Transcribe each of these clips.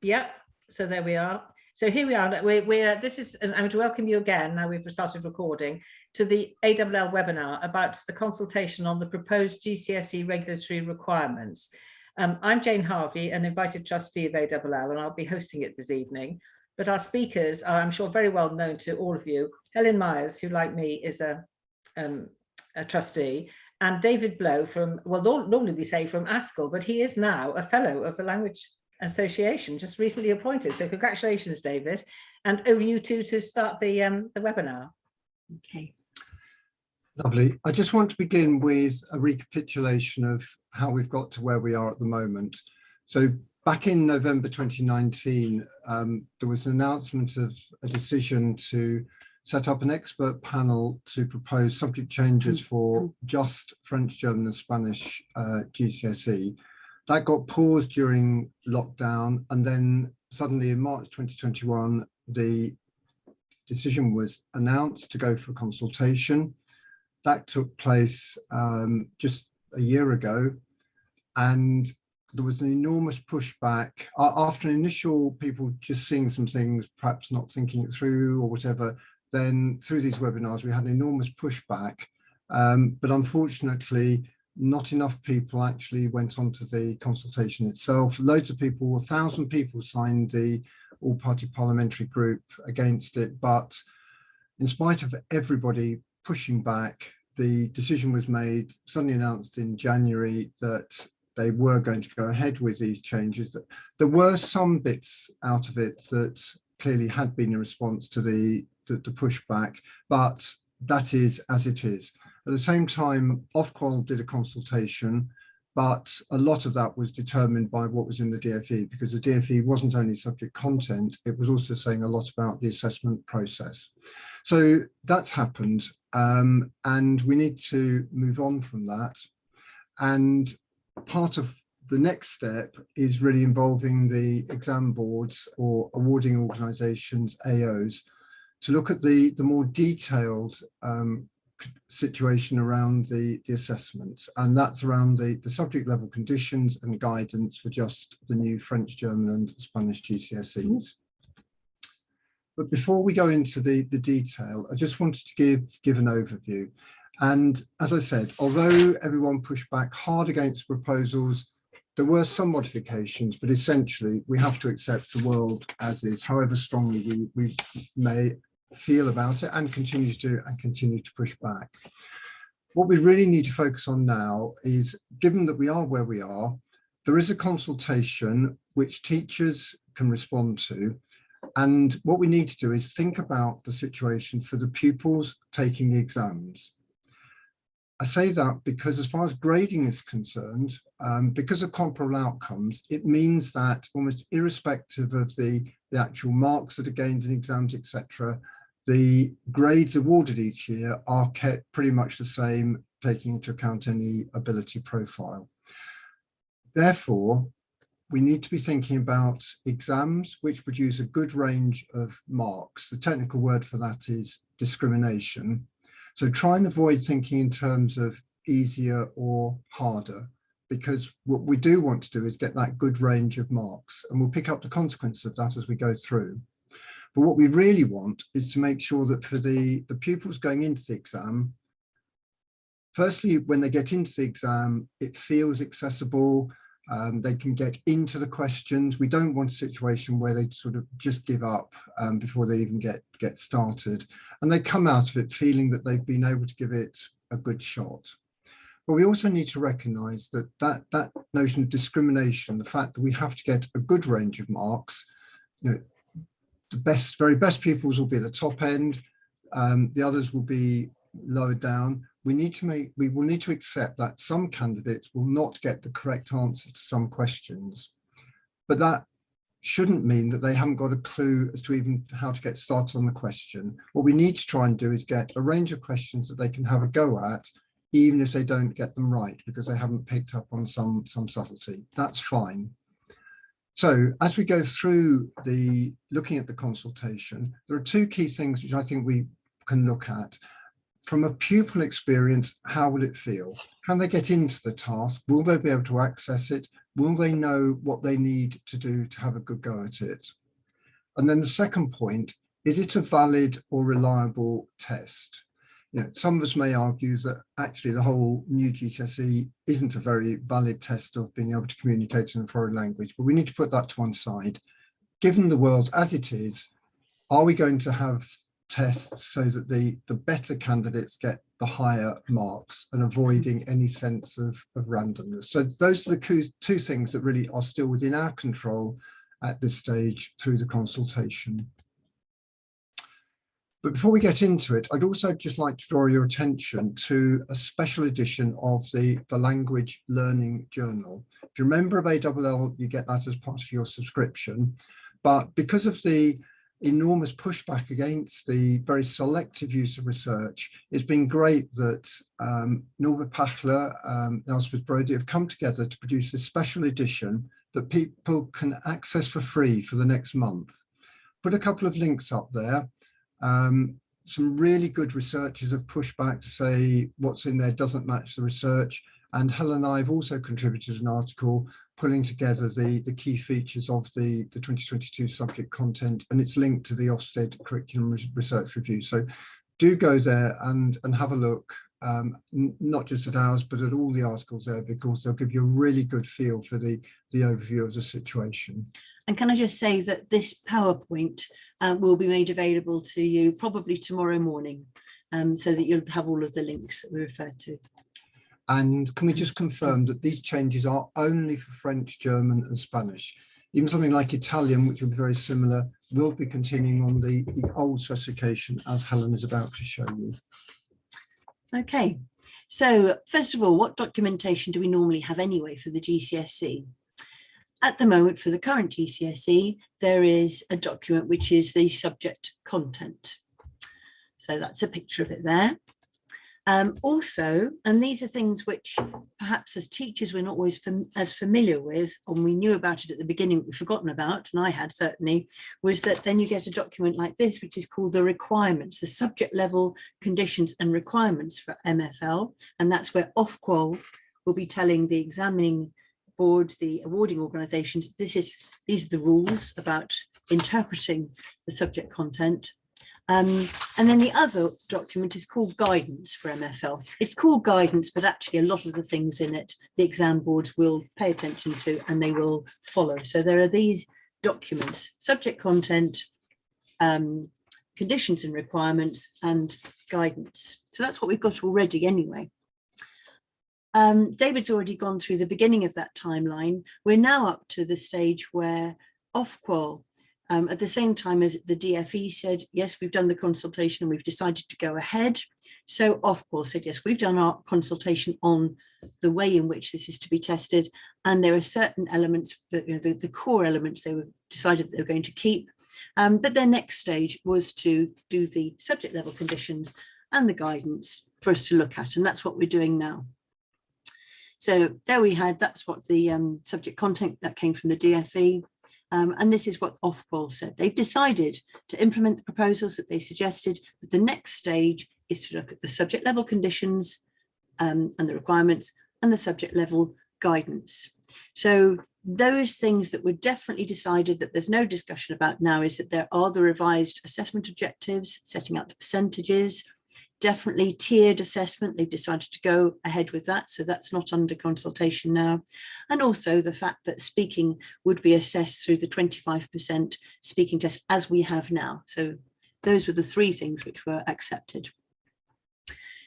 Yep. So there we are. So here we are. This is, and I'm going to welcome you again. Now we've started recording to the ALL webinar about the consultation on the proposed GCSE regulatory requirements. I'm Jane Harvey, an invited trustee of ALL, and I'll be hosting it this evening. But our speakers are, I'm sure, very well known to all of you. Helen Myers, who, like me, is a trustee, and David Blow from, well, normally we say from Ofqual, but he is now a fellow of the Language Association, just recently appointed. So congratulations, David. And over you two to start the webinar. Okay. Lovely. I just want to begin with a recapitulation of how we've got to where we are at the moment. So back in November 2019, there was an announcement of a decision to set up an expert panel to propose subject changes for just French, German and Spanish GCSE. That got paused during lockdown, and then suddenly in March 2021, the decision was announced to go for consultation. That took place just a year ago, and there was an enormous pushback after initial people just seeing some things, perhaps not thinking it through or whatever. Then through these webinars, we had an enormous pushback, but unfortunately, not enough people actually went on to the consultation itself. Loads of people, 1,000 people signed the all-party parliamentary group against it, but in spite of everybody pushing back, the decision was made, suddenly announced in January, that they were going to go ahead with these changes. That there were some bits out of it that clearly had been in response to the pushback, but that is as it is. At the same time, Ofqual did a consultation, but a lot of that was determined by what was in the DFE, because the DFE wasn't only subject content, it was also saying a lot about the assessment process. So that's happened, and we need to move on from that. And part of the next step is really involving the exam boards or awarding organisations, AOs, to look at the more detailed situation around the assessments, and that's around the subject level conditions and guidance for just the new French, German and Spanish GCSEs. But before we go into the detail, I just wanted to give an overview. And as I said, although everyone pushed back hard against proposals, there were some modifications, but essentially we have to accept the world as is, however strongly we may feel about it, and continue to push back. What we really need to focus on now is, given that we are where we are, there is a consultation which teachers can respond to, and what we need to do is think about the situation for the pupils taking the exams. I say that because as far as grading is concerned, because of comparable outcomes, it means that almost irrespective of the actual marks that are gained in exams, etc., the grades awarded each year are kept pretty much the same, taking into account any ability profile. Therefore, we need to be thinking about exams which produce a good range of marks. The technical word for that is discrimination. So try and avoid thinking in terms of easier or harder, because what we do want to do is get that good range of marks, and we'll pick up the consequences of that as we go through. But what we really want is to make sure that for the pupils going into the exam, firstly, when they get into the exam, it feels accessible, they can get into the questions. We don't want a situation where they sort of just give up before they even get started, and they come out of it feeling that they've been able to give it a good shot. But we also need to recognise that notion of discrimination, the fact that we have to get a good range of marks, you know, the very best pupils will be at the top end, the others will be lower down. We will need to accept that some candidates will not get the correct answers to some questions, but that shouldn't mean that they haven't got a clue as to even how to get started on the question. What we need to try and do is get a range of questions that they can have a go at, even if they don't get them right, because they haven't picked up on some subtlety. That's fine. So as we go through looking at the consultation, there are two key things which I think we can look at. From a pupil experience, how will it feel? Can they get into the task? Will they be able to access it? Will they know what they need to do to have a good go at it? And then the second point, is it a valid or reliable test? You know, some of us may argue that actually the whole new GCSE isn't a very valid test of being able to communicate in a foreign language, but we need to put that to one side. Given the world as it is, are we going to have tests so that the better candidates get the higher marks and avoiding any sense of randomness? So those are the two things that really are still within our control at this stage through the consultation. But before we get into it, I'd also just like to draw your attention to a special edition of the Language Learning Journal. If you're a member of ALL, you get that as part of your subscription. But because of the enormous pushback against the very selective use of research, it's been great that Norbert Pachler and Elspeth Brodie have come together to produce this special edition that people can access for free for the next month. Put a couple of links up there. Some really good researchers have pushed back to say what's in there doesn't match the research. And Helen and I have also contributed an article pulling together the key features of the 2022 subject content, and it's linked to the Ofsted Curriculum Research Review. So do go there and have a look, not just at ours, but at all the articles there, because they'll give you a really good feel for the overview of the situation. And can I just say that this PowerPoint will be made available to you probably tomorrow morning, so that you'll have all of the links that we referred to. And can we just confirm that these changes are only for French, German and Spanish? Even something like Italian, which will be very similar, will be continuing on the old specification, as Helen is about to show you. Okay, so first of all, what documentation do we normally have anyway for the GCSE? At the moment, for the current GCSE, there is a document which is the subject content. So that's a picture of it there. Also, and these are things which perhaps as teachers we're not always as familiar with, and we knew about it at the beginning, we've forgotten about, and I had certainly, was that then you get a document like this, which is called the requirements, the subject level conditions and requirements for MFL. And that's where Ofqual will be telling the examining board, the awarding organisations, these are the rules about interpreting the subject content. And then the other document is called guidance for MFL. It's called guidance, but actually a lot of the things in it, the exam boards will pay attention to and they will follow. So there are these documents, subject content, conditions and requirements, and guidance. So that's what we've got already anyway. David's already gone through the beginning of that timeline. We're now up to the stage where Ofqual, at the same time as the DFE said, yes, we've done the consultation and we've decided to go ahead. So Ofqual said, yes, we've done our consultation on the way in which this is to be tested. And there are certain elements that, you know, the core elements they were decided they were going to keep. But their next stage was to do the subject level conditions and the guidance for us to look at. And that's what we're doing now. So there we had, that's what the subject content that came from the DFE. And this is what Ofqual said. They've decided to implement the proposals that they suggested, but the next stage is to look at the subject level conditions and the requirements and the subject level guidance. So those things that were definitely decided that there's no discussion about now is that there are the revised assessment objectives, setting out the percentages, definitely tiered assessment. They've decided to go ahead with that. So that's not under consultation now. And also the fact that speaking would be assessed through the 25% speaking test as we have now. So those were the three things which were accepted.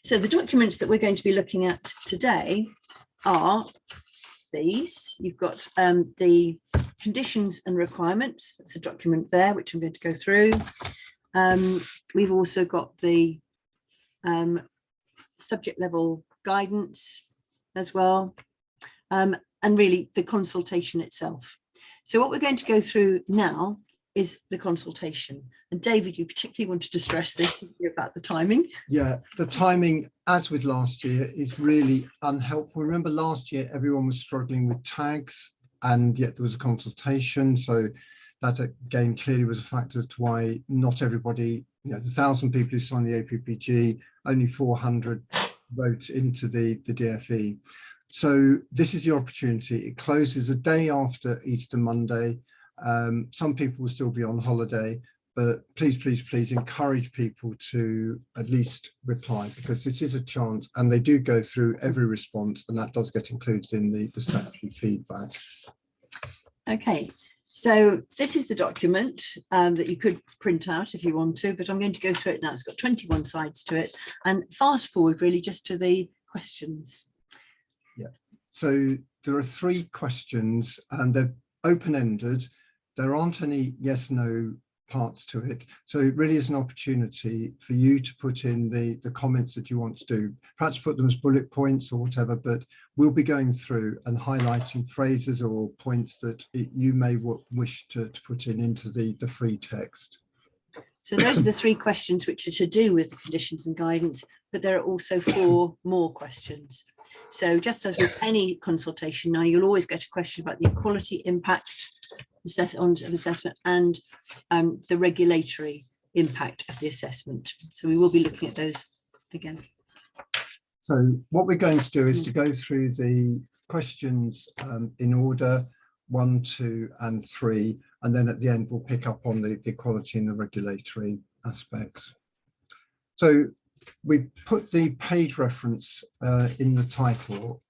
So the documents that we're going to be looking at today are these. You've got the conditions and requirements. That's a document there, which I'm going to go through. We've also got the subject level guidance as well, and really the consultation itself. So what we're going to go through now is the consultation. And David, you particularly wanted to stress this, didn't you, about the timing? Yeah, the timing, as with last year, is really unhelpful. Remember last year, everyone was struggling with tags, and yet there was a consultation. So that again clearly was a factor as to why not everybody, you know, the 1,000 people who signed the APPG, only 400 wrote into the DFE. So this is your opportunity. It closes a day after Easter Monday. Some people will still be on holiday, but please encourage people to at least reply, because this is a chance, and they do go through every response, and that does get included in the statutory feedback. Okay, so this is the document that you could print out if you want to, but I'm going to go through it now. It's got 21 sides to it, and fast forward really just to the questions. Yeah, so there are 3 questions and they're open-ended. There aren't any yes/no parts to it. So it really is an opportunity for you to put in the comments that you want to do. Perhaps put them as bullet points or whatever, but we'll be going through and highlighting phrases or points that you may wish to put into the free text. So those are the 3 questions which are to do with the conditions and guidance, but there are also 4 more questions. So just as with any consultation, now you'll always get a question about the equality impact of assessment and the regulatory impact of the assessment. So we will be looking at those again. So what we're going to do is to go through the questions in order 1, 2, and 3, and then at the end we'll pick up on the equality and the regulatory aspects. So we put the page reference in the title.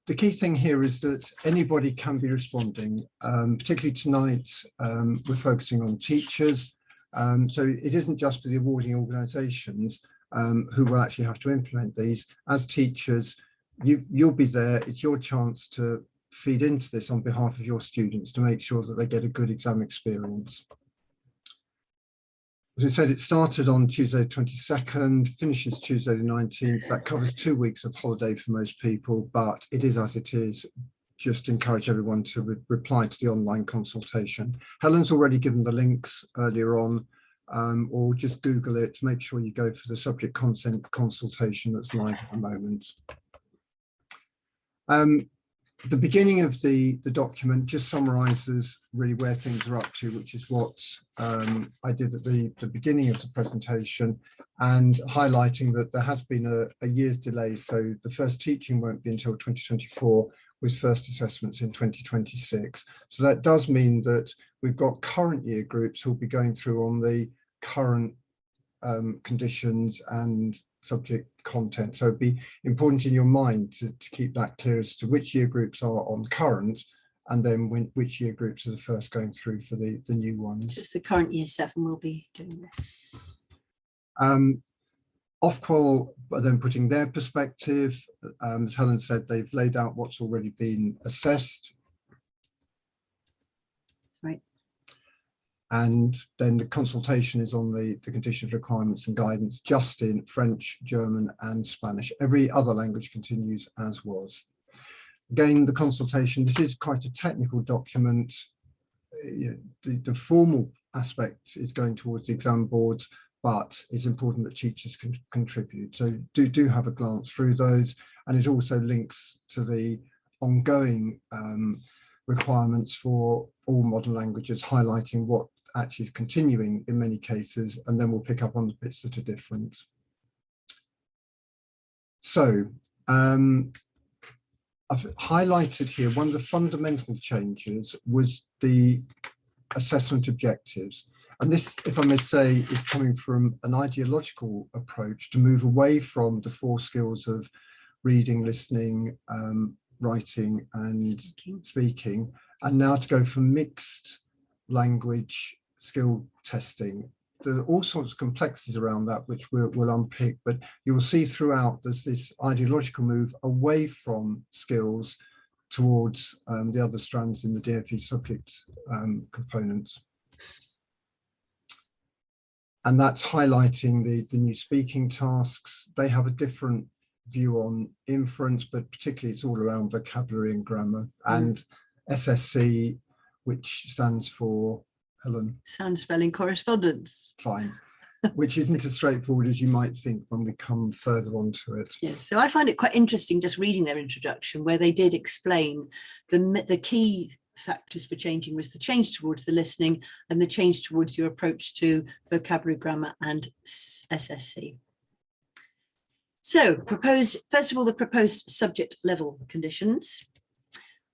The key thing here is that anybody can be responding, particularly tonight. We're focusing on teachers, so it isn't just for the awarding organisations who will actually have to implement these. As teachers, you'll be there. It's your chance to feed into this on behalf of your students to make sure that they get a good exam experience. As I said, it started on Tuesday the 22nd, finishes Tuesday the 19th. That covers 2 weeks of holiday for most people, but it is as it is. Just encourage everyone to reply to the online consultation. Helen's already given the links earlier on, or just Google it. Make sure you go for the subject content consultation that's live at the moment. The beginning of the document just summarises really where things are up to, which is what I did at the beginning of the presentation, and highlighting that there has been a year's delay. So the first teaching won't be until 2024, with first assessments in 2026. So that does mean that we've got current year groups who'll be going through on the current conditions and subject content. So it'd be important in your mind to keep that clear as to which year groups are on current, and then which year groups are the first going through for the new ones. Just the current year 7 will be doing this. Ofqual are then putting their perspective. As Helen said, they've laid out what's already been assessed. Right. And then the consultation is on the conditions, requirements and guidance just in French, German and Spanish. Every other language continues as was. Again, the consultation, this is quite a technical document. The formal aspect is going towards the exam boards, but it's important that teachers can contribute. So do have a glance through those, and it also links to the ongoing requirements for all modern languages, highlighting what actually is continuing in many cases, and then we'll pick up on the bits that are different. So I've highlighted here one of the fundamental changes was the assessment objectives. And this, if I may say, is coming from an ideological approach to move away from the 4 skills of reading, listening, writing and speaking, and now to go for mixed language skill testing. There are all sorts of complexities around that, which we'll unpick, but you'll see throughout there's this ideological move away from skills towards the other strands in the DfE subject components. And that's highlighting the new speaking tasks. They have a different view on inference, but particularly it's all around vocabulary and grammar. And SSC, which stands for, Helen? Sound, spelling, correspondence. Fine. Which isn't as straightforward as you might think when we come further onto it. Yes, so I find it quite interesting just reading their introduction, where they did explain the key factors for changing was the change towards the listening and the change towards your approach to vocabulary, grammar and SSC. So first of all, the proposed subject level conditions.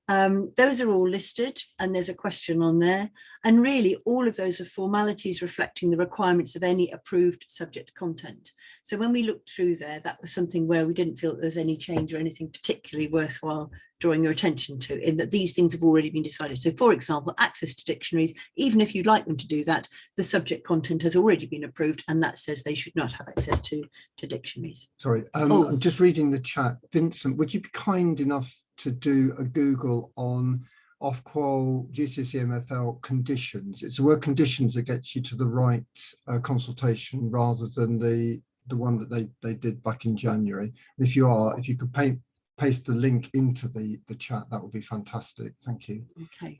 Those are all listed and there's a question on there. And really all of those are formalities reflecting the requirements of any approved subject content. So when we looked through there, that was something where we didn't feel there was any change or anything particularly worthwhile drawing your attention to, in that these things have already been decided. So for example, access to dictionaries, even if you'd like them to do that, the subject content has already been approved and that says they should not have access to dictionaries. Sorry, I'm just reading the chat. Vincent, would you be kind enough to do a Google on Ofqual GCSE MFL conditions? It's the word conditions that gets you to the right consultation rather than the one that they did back in January. And if you could paste the link into the chat, that would be fantastic. Thank you. Okay.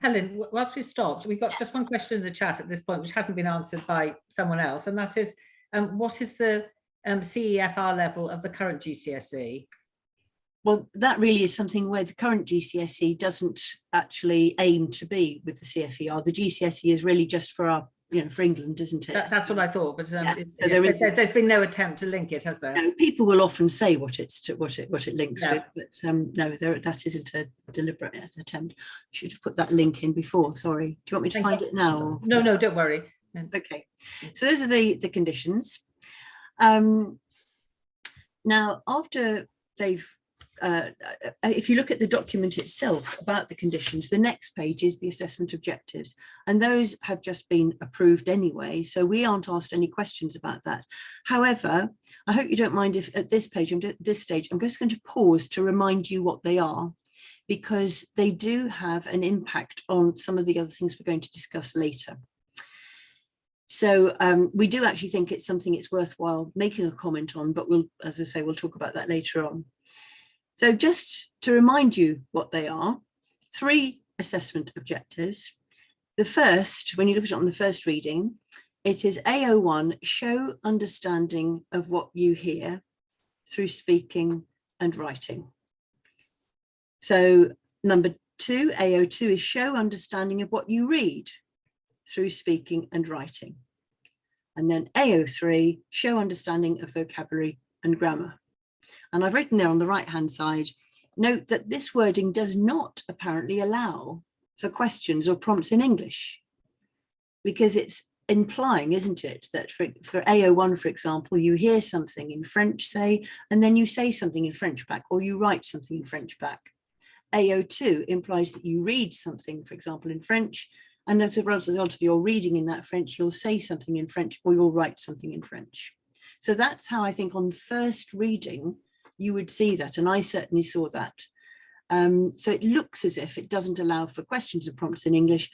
Helen, whilst we've stopped, we've got just one question in the chat at this point, which hasn't been answered by someone else, and that is, what is the CEFR level of the current GCSE? Well, that really is something where the current GCSE doesn't actually aim to be with the CFER. The GCSE is really just for our, for England, isn't it? That's what I thought, but yeah. So there's been no attempt to link it, has there? No, people will often say what it links yeah. with, but no, that isn't a deliberate attempt. I should have put that link in before. Sorry. Do you want me to find it now? Or? No, don't worry. Okay. So those are the conditions. Now, after they've if you look at the document itself about the conditions, the next page is the assessment objectives, and those have just been approved anyway, so we aren't asked any questions about that. However, I hope you don't mind if at this stage I'm just going to pause to remind you what they are, because they do have an impact on some of the other things we're going to discuss later. So we do actually think it's something it's worthwhile making a comment on, but we'll, as I say, we'll talk about that later on. So just to remind you what they are, 3 assessment objectives. The first, when you look at it on the first reading, it is AO1, show understanding of what you hear through speaking and writing. So number 2, AO2 is show understanding of what you read through speaking and writing. And then AO3, show understanding of vocabulary and grammar. And I've written there on the right hand side, note that this wording does not apparently allow for questions or prompts in English, because it's implying, isn't it, that for AO1, for example, you hear something in French, say, and then you say something in French back, or you write something in French back. AO2 implies that you read something, for example, in French, and as a result of your reading in that French, you'll say something in French or you'll write something in French. So that's how I think on first reading, you would see that, and I certainly saw that. So it looks as if it doesn't allow for questions and prompts in English,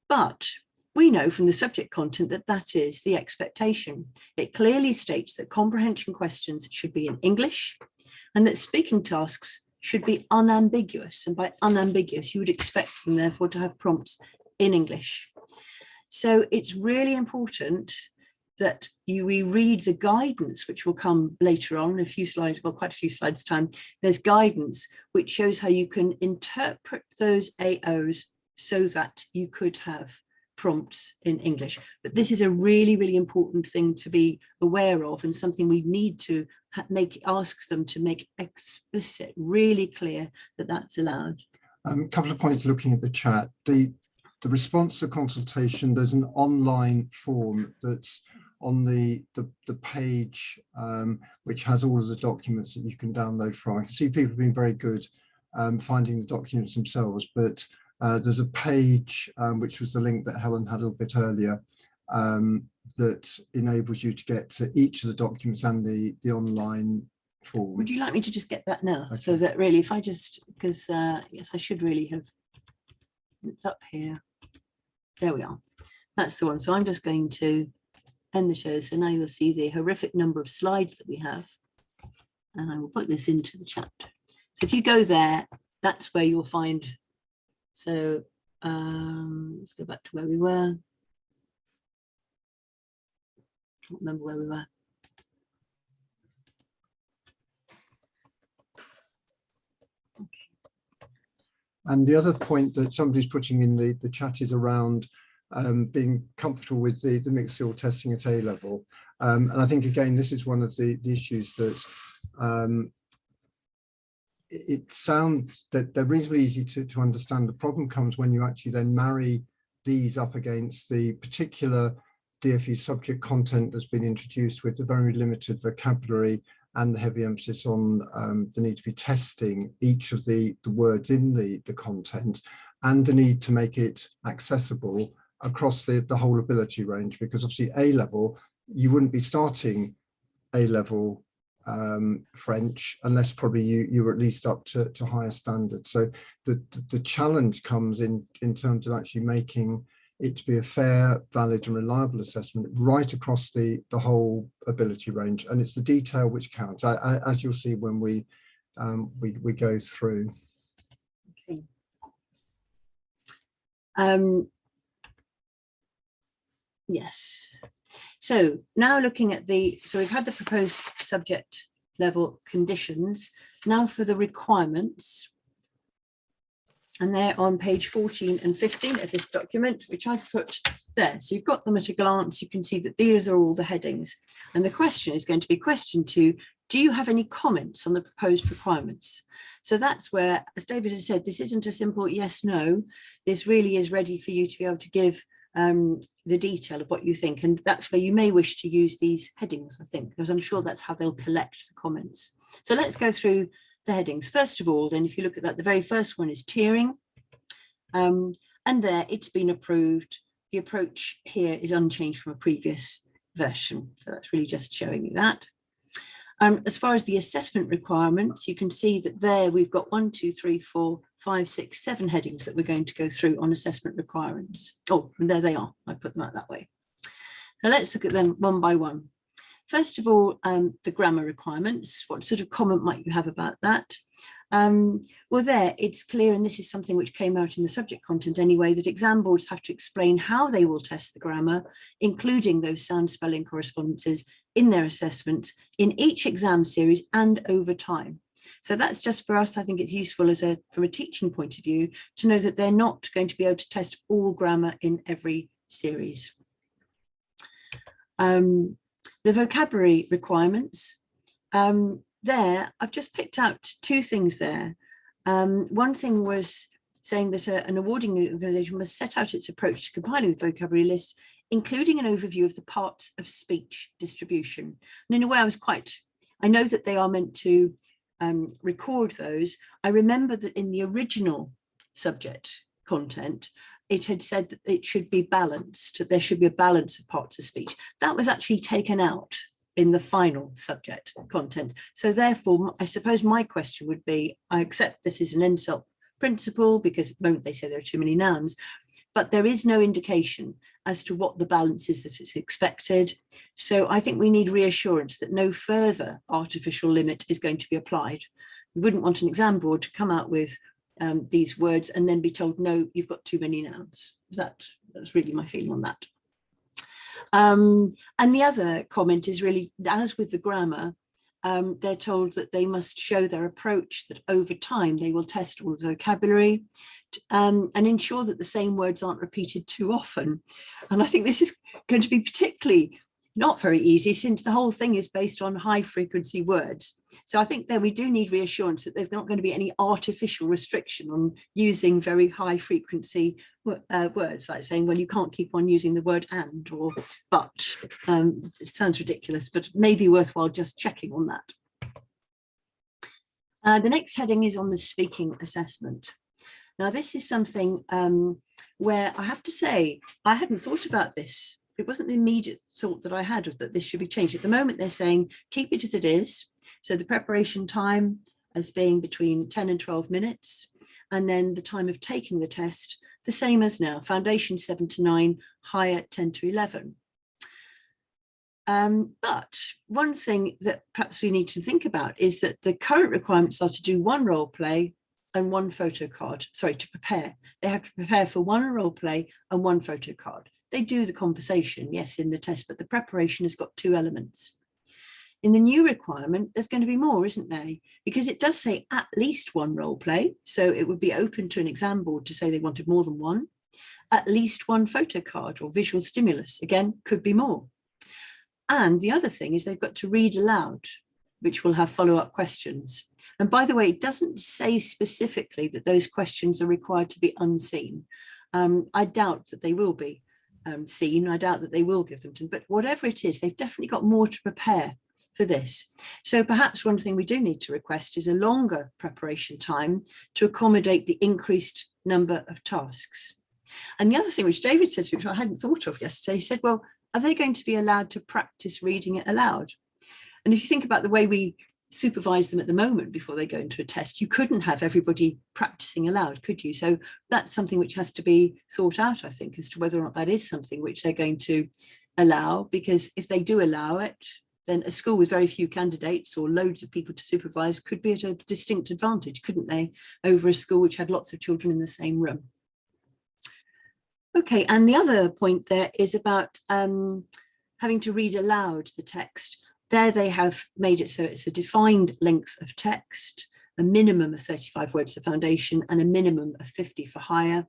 but we know from the subject content that that is the expectation. It clearly states that comprehension questions should be in English and that speaking tasks should be unambiguous. And by unambiguous, you would expect them, therefore, to have prompts in English. So it's really important that you reread the guidance, which will come later on in a few slides, well, quite a few slides time. There's guidance which shows how you can interpret those AOs so that you could have prompts in English. But this is a really, really important thing to be aware of, and something we need to ask them to make explicit, really clear that that's allowed. A couple of points looking at the chat. The response to consultation, there's an online form that's on the page, which has all of the documents that you can download from. I can see people have been very good finding the documents themselves, but there's a page, which was the link that Helen had a little bit earlier, that enables you to get to each of the documents and the online form. Would you like me to just get that now? Okay. So that really, if I just, because yes, I should really have, it's up here. There we are. That's the one. So I'm just going to end the show. So now you'll see the horrific number of slides that we have. And I will put this into the chat. So if you go there, that's where you'll find. So let's go back to where we were. I can't remember where we were. And the other point that somebody's putting in the chat is around being comfortable with the mixed field testing at A level. And I think, again, this is one of the issues that it sounds that they're reasonably easy to understand. The problem comes when you actually then marry these up against the particular DfE subject content that's been introduced with the very limited vocabulary and the heavy emphasis on the need to be testing each of the words in the content, and the need to make it accessible across the whole ability range, because obviously A level, you wouldn't be starting A level French unless probably you were at least up to higher standards. So the challenge comes in terms of actually making it to be a fair, valid and reliable assessment right across the whole ability range, and it's the detail which counts, as you'll see when we go through. Okay. Yes. So now looking at so we've had the proposed subject level conditions. Now for the requirements. And they're on page 14 and 15 of this document, which I've put there. So you've got them at a glance. You can see that these are all the headings. And the question is going to be question 2. Do you have any comments on the proposed requirements? So that's where, as David has said, this isn't a simple yes, no. This really is ready for you to be able to give the detail of what you think. And that's where you may wish to use these headings, I think, because I'm sure that's how they'll collect the comments. So let's go through the headings. First of all, then, if you look at that, the very first one is tiering. And there it's been approved. The approach here is unchanged from a previous version. So that's really just showing you that. As far as the assessment requirements, you can see that there we've got 1, 2, 3, 4, 5, 6, 7 headings that we're going to go through on assessment requirements. Oh, and there they are. I put them out that way. So let's look at them one by one. First of all, the grammar requirements. What sort of comment might you have about that? Well, there it's clear, and this is something which came out in the subject content anyway, that exam boards have to explain how they will test the grammar, including those sound spelling correspondences in their assessments in each exam series and over time. So that's just for us. I think it's useful from a teaching point of view to know that they're not going to be able to test all grammar in every series. The vocabulary requirements, there I've just picked out 2 things there. One thing was saying that an awarding organisation must set out its approach to compiling the vocabulary list, including an overview of the parts of speech distribution. And in a way I know that they are meant to record those. I remember that in the original subject content, it had said that it should be balanced, that there should be a balance of parts of speech. That was actually taken out in the final subject content. So therefore, I suppose my question would be, I accept this is an insult principle because at the moment they say there are too many nouns, but there is no indication as to what the balance is that is expected. So I think we need reassurance that no further artificial limit is going to be applied. We wouldn't want an exam board to come out with these words and then be told, no, you've got too many nouns. That's really my feeling on that. And the other comment is really, as with the grammar, they're told that they must show their approach, that over time they will test all the vocabulary and ensure that the same words aren't repeated too often. And I think this is going to be particularly not very easy, since the whole thing is based on high frequency words. So I think that we do need reassurance that there's not going to be any artificial restriction on using very high frequency words, like saying, well, you can't keep on using the word and or but. It sounds ridiculous, but maybe worthwhile just checking on that. The next heading is on the speaking assessment. Now, this is something where I have to say, I hadn't thought about this. It wasn't the immediate thought that I had that this should be changed. At the moment, they're saying keep it as it is. So the preparation time as being between 10 and 12 minutes, and then the time of taking the test, the same as now, foundation 7 to 9, higher 10 to 11. But one thing that perhaps we need to think about is that the current requirements are to do 1 role play and 1 photo card. Sorry, to prepare. They have to prepare for 1 role play and 1 photo card. They do the conversation, yes, in the test, but the preparation has got 2 elements. In the new requirement, there's going to be more, isn't there? Because it does say at least 1 role play. So it would be open to an exam board to say they wanted more than 1. At least one photo card or visual stimulus, again, could be more. And the other thing is they've got to read aloud, which will have follow-up questions. And by the way, it doesn't say specifically that those questions are required to be unseen. I doubt that they will be seen. I doubt that they will give them to them, but whatever it is, they've definitely got more to prepare for this. So perhaps one thing we do need to request is a longer preparation time to accommodate the increased number of tasks. And the other thing which David said to me, which I hadn't thought of yesterday, he said, well, are they going to be allowed to practice reading it aloud? And if you think about the way we supervise them at the moment before they go into a test, you couldn't have everybody practicing aloud, could you? So that's something which has to be thought out, I think, as to whether or not that is something which they're going to allow, because if they do allow it, then a school with very few candidates or loads of people to supervise could be at a distinct advantage, couldn't they, over a school which had lots of children in the same room. Okay, and the other point there is about having to read aloud the text. There they have made it so it's a defined length of text, a minimum of 35 words for foundation and a minimum of 50 for higher.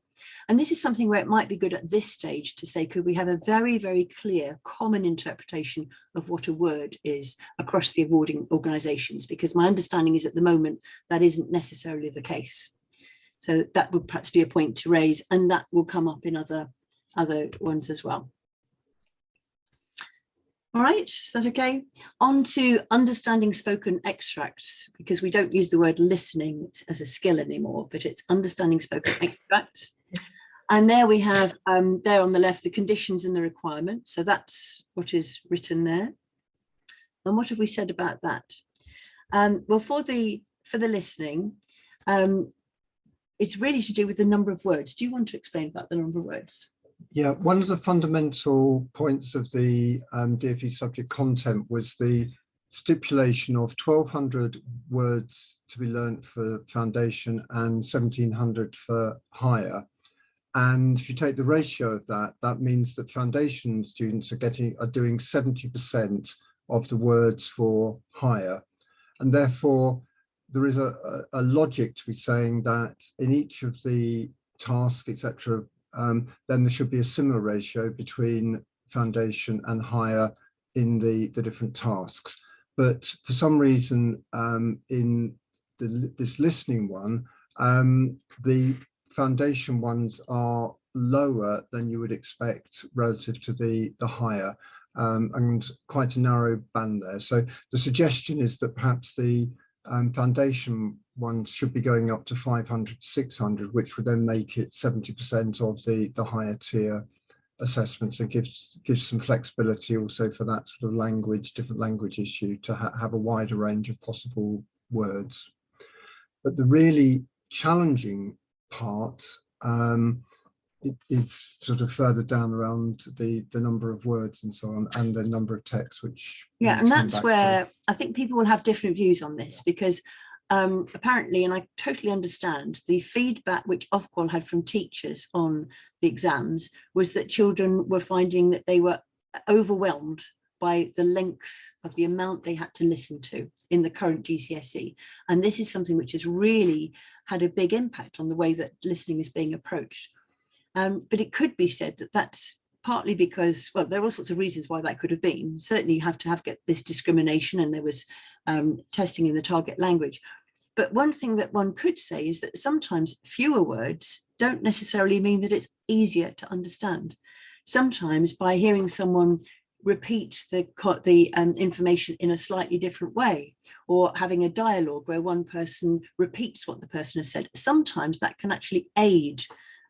And this is something where it might be good at this stage to say, could we have a very, very clear common interpretation of what a word is across the awarding organisations? Because my understanding is at the moment that isn't necessarily the case. So that would perhaps be a point to raise, and that will come up in other ones as well. All right, is that okay? On to understanding spoken extracts, because we don't use the word listening as a skill anymore, but it's understanding spoken extracts. And there we have, there on the left, the conditions and the requirements. So that's what is written there. And what have we said about that? Well, for the listening, it's really to do with the number of words. Do you want to explain about the number of words? Yeah, one of the fundamental points of the DfE subject content was the stipulation of 1,200 words to be learnt for foundation and 1,700 for higher. And if you take the ratio of that, that means that foundation students are doing 70% of the words for higher. And therefore, there is a logic to be saying that in each of the tasks, etc., then there should be a similar ratio between foundation and higher in the different tasks. But for some reason, in this listening one, the foundation ones are lower than you would expect relative to the higher, and quite a narrow band there. So the suggestion is that perhaps the foundation ones should be going up to 500, 600, which would then make it 70% of the higher tier assessments, and gives some flexibility also for that sort of language, different language issue, to have a wider range of possible words. But the really challenging part it's sort of further down around the number of words and so on, and the number of texts, which and that's where I think people will have different views on this, because apparently, and I totally understand, the feedback which Ofqual had from teachers on the exams was that children were finding that they were overwhelmed by the length of the amount they had to listen to in the current GCSE. And this is something which has really had a big impact on the way that listening is being approached. But it could be said that that's partly because, well, there are all sorts of reasons why that could have been. Certainly you have to get this discrimination, and there was testing in the target language. But one thing that one could say is that sometimes fewer words don't necessarily mean that it's easier to understand. Sometimes by hearing someone repeat the information in a slightly different way, or having a dialogue where one person repeats what the person has said, sometimes that can actually aid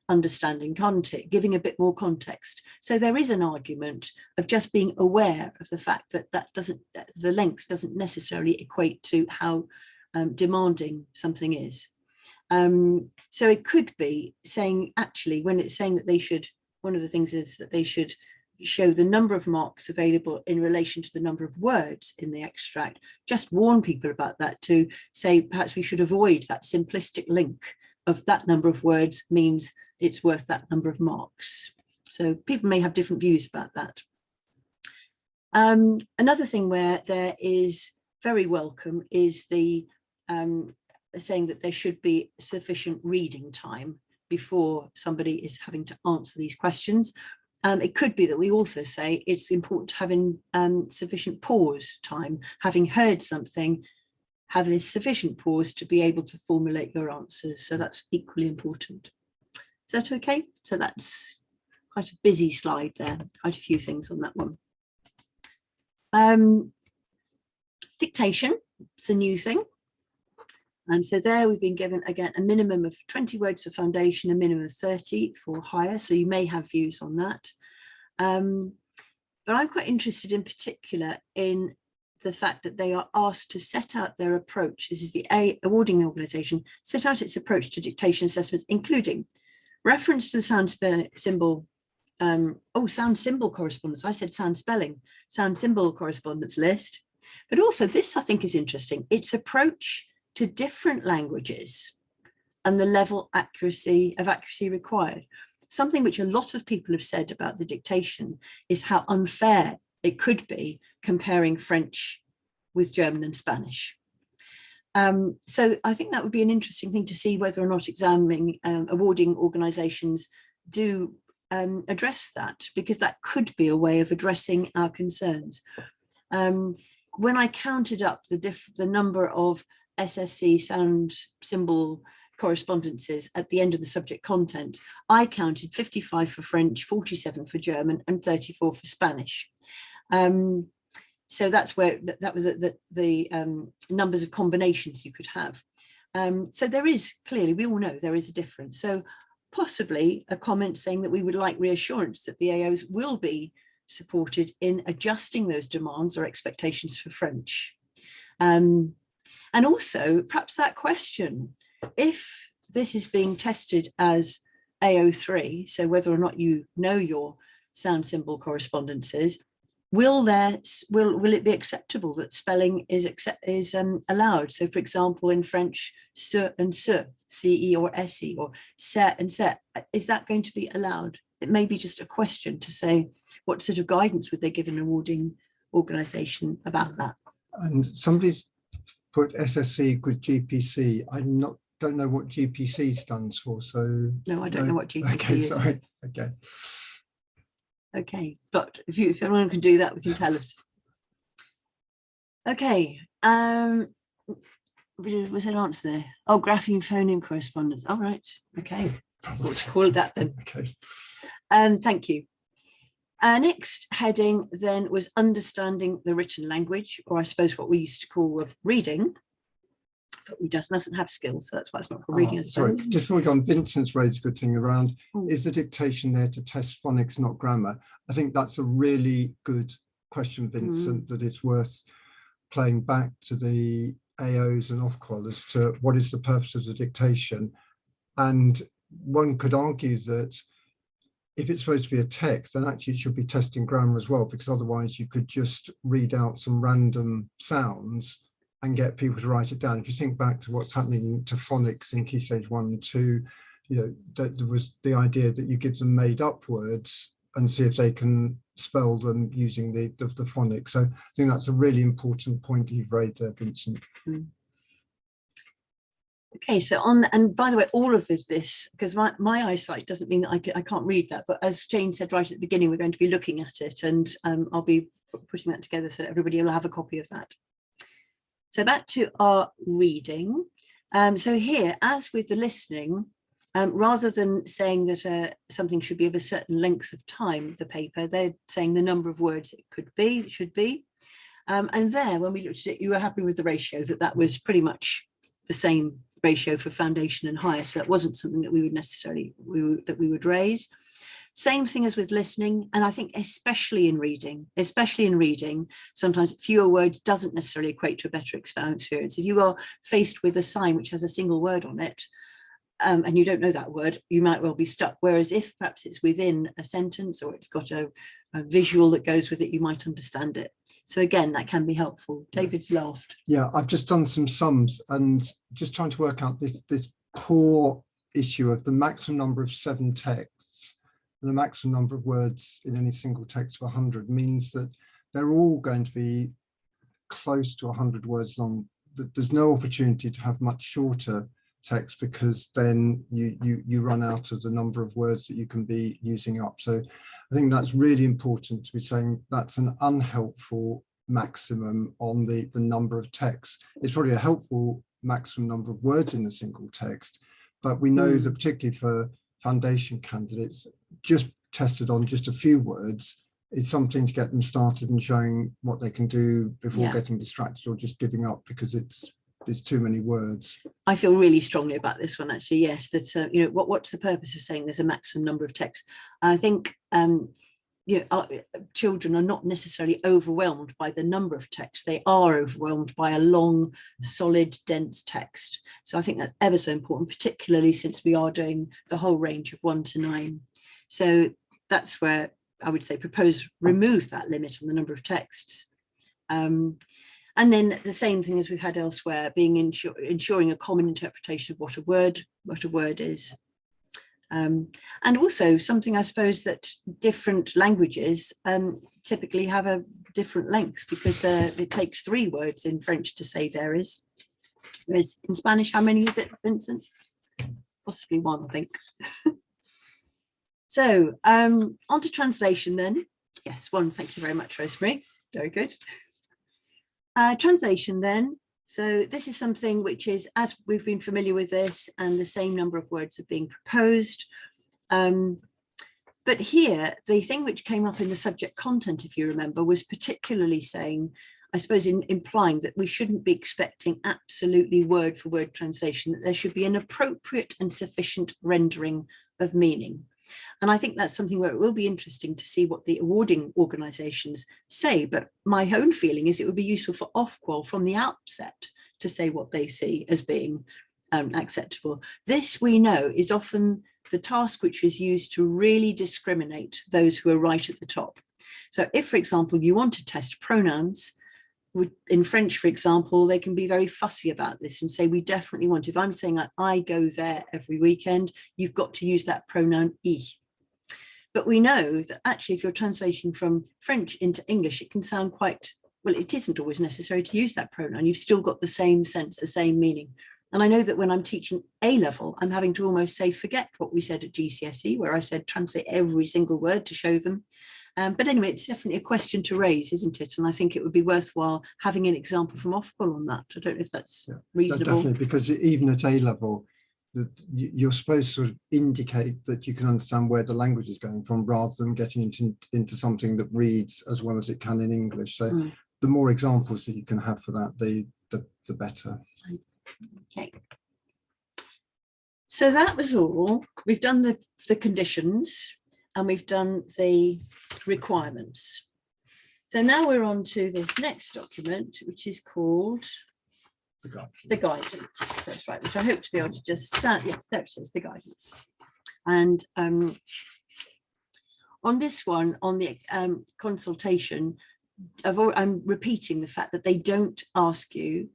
understanding, can't it? Giving a bit more context. So there is an argument of just being aware of the fact that the length doesn't necessarily equate to how demanding something is. So it could be saying, actually, when it's saying that they should, one of the things is that they should show the number of marks available in relation to the number of words in the extract, just warn people about that, to say perhaps we should avoid that simplistic link of that number of words means it's worth that number of marks. So people may have different views about that. Another thing where there is very welcome is the saying that there should be sufficient reading time before somebody is having to answer these questions. It could be that we also say it's important to having sufficient pause time, having heard something, have a sufficient pause to be able to formulate your answers. So that's equally important. Is that okay? So that's quite a busy slide there, quite a few things on that one. Dictation, it's a new thing. And so there we've been given, again, a minimum of 20 words for foundation, a minimum of 30 for higher. So you may have views on that. But I'm quite interested in particular in the fact that they are asked to set out their approach. This is the awarding organisation, set out its approach to dictation assessments, including reference to the sound symbol, sound symbol correspondence. I said sound spelling, sound symbol correspondence list. But also this, I think, is interesting. Its approach to different languages and the level of accuracy required. Something which a lot of people have said about the dictation is how unfair it could be comparing French with German and Spanish. So I think that would be an interesting thing to see whether or not examining awarding organisations do address that, because that could be a way of addressing our concerns. When I counted up the number of SSC sound symbol correspondences at the end of the subject content, I counted 55 for French, 47 for German, and 34 for Spanish. So that's where that was the numbers of combinations you could have. So there is clearly, we all know there is a difference. So possibly a comment saying that we would like reassurance that the AOs will be supported in adjusting those demands or expectations for French. And also perhaps that question, if this is being tested as AO3, so whether or not you know your sound symbol correspondences, will it be acceptable that spelling is allowed? So for example, in French, se and se, ce or se, or se and se, is that going to be allowed? It may be just a question to say, what sort of guidance would they give an awarding organisation about that? And somebody's put SSC equals GPC. Don't know what GPC stands for, so no, I don't know what GPC okay, is. Sorry. Okay, but if anyone can do that, we can tell us. Okay, was there an answer there? Oh, grapheme phoneme correspondence. All right, okay, we'll call it that then. Okay. Thank you. Next heading then was understanding the written language, or I suppose what we used to call of reading, but we just mustn't have skills, so that's why it's not called reading. Sorry, just before we go on, Vincent's raised a good thing around, is the dictation there to test phonics, not grammar? I think that's a really good question, Vincent, that it's worth playing back to the AOs and Ofqual as to what is the purpose of the dictation. And one could argue that if it's supposed to be a text, then actually it should be testing grammar as well, because otherwise you could just read out some random sounds and get people to write it down. If you think back to what's happening to phonics in Key Stage 1 and 2, you know, that there was the idea that you give them made up words and see if they can spell them using the phonics. So I think that's a really important point you've raised there, Vincent. Okay, so and by the way, all of this, because my eyesight doesn't mean that I can't read that, but as Jane said right at the beginning, we're going to be looking at it, and I'll be putting that together so everybody will have a copy of that. So back to our reading. So here, as with the listening, rather than saying that something should be of a certain length of time, the paper, they're saying the number of words it should be. And there, when we looked at it, you were happy with the ratio, that was pretty much the same ratio for foundation and higher. So that wasn't something that we would necessarily, raise. Same thing as with listening. And I think especially in reading, sometimes fewer words doesn't necessarily equate to a better experience. If you are faced with a sign which has a single word on it, and you don't know that word, you might well be stuck. Whereas if perhaps it's within a sentence or it's got a visual that goes with it, you might understand it. So again, that can be helpful. David's laughed. Yeah, I've just done some sums and just trying to work out this poor issue of the maximum number of 7 texts and the maximum number of words in any single text of 100 means that they're all going to be close to 100 words long. There's no opportunity to have much shorter text, because then you run out of the number of words that you can be using up. So I think that's really important to be saying that's an unhelpful maximum on the number of texts. It's probably a helpful maximum number of words in a single text, but we know that particularly for foundation candidates, just tested on just a few words is something to get them started and showing what they can do before getting distracted or just giving up because there's too many words. I feel really strongly about this one, actually. Yes, that you know, what's the purpose of saying there's a maximum number of texts? I think you know, children are not necessarily overwhelmed by the number of texts. They are overwhelmed by a long, solid, dense text. So I think that's ever so important, particularly since we are doing the whole range of 1 to 9. So that's where I would say remove that limit on the number of texts. And then the same thing as we've had elsewhere, being ensuring a common interpretation of what a word is. And also something, I suppose, that different languages typically have a different length, because it takes 3 words in French to say there is. Whereas in Spanish, how many is it, Vincent? Possibly 1, I think. So on to translation then. Yes, 1, thank you very much, Rosemary. Very good. Translation then. So this is something which is, as we've been familiar with this, and the same number of words are being proposed. But here, the thing which came up in the subject content, if you remember, was particularly saying, I suppose, implying that we shouldn't be expecting absolutely word for word translation, that there should be an appropriate and sufficient rendering of meaning. And I think that's something where it will be interesting to see what the awarding organisations say. But my own feeling is it would be useful for Ofqual from the outset to say what they see as being acceptable. This, we know, is often the task which is used to really discriminate those who are right at the top. So if, for example, you want to test pronouns, in French, for example, they can be very fussy about this and say, we definitely want, if I'm saying I go there every weekend, you've got to use that pronoun I. But we know that actually, if you're translating from French into English, it can sound quite, well, it isn't always necessary to use that pronoun. You've still got the same sense, the same meaning. And I know that when I'm teaching A level, I'm having to almost say, forget what we said at GCSE, where I said translate every single word to show them. But anyway, it's definitely a question to raise, isn't it? And I think it would be worthwhile having an example from Ofqual on that. I don't know if that's reasonable. Definitely, because even at A level, you're supposed to sort of indicate that you can understand where the language is going from, rather than getting into something that reads as well as it can in English. So the more examples that you can have for that, the better. Okay. So that was all. We've done the conditions, and we've done the requirements. So now we're on to this next document, which is called the guidance. That's right, which I hope to be able to just stand. Yes, there it is, the guidance. And on this one, on the consultation, I'm repeating the fact that they don't ask you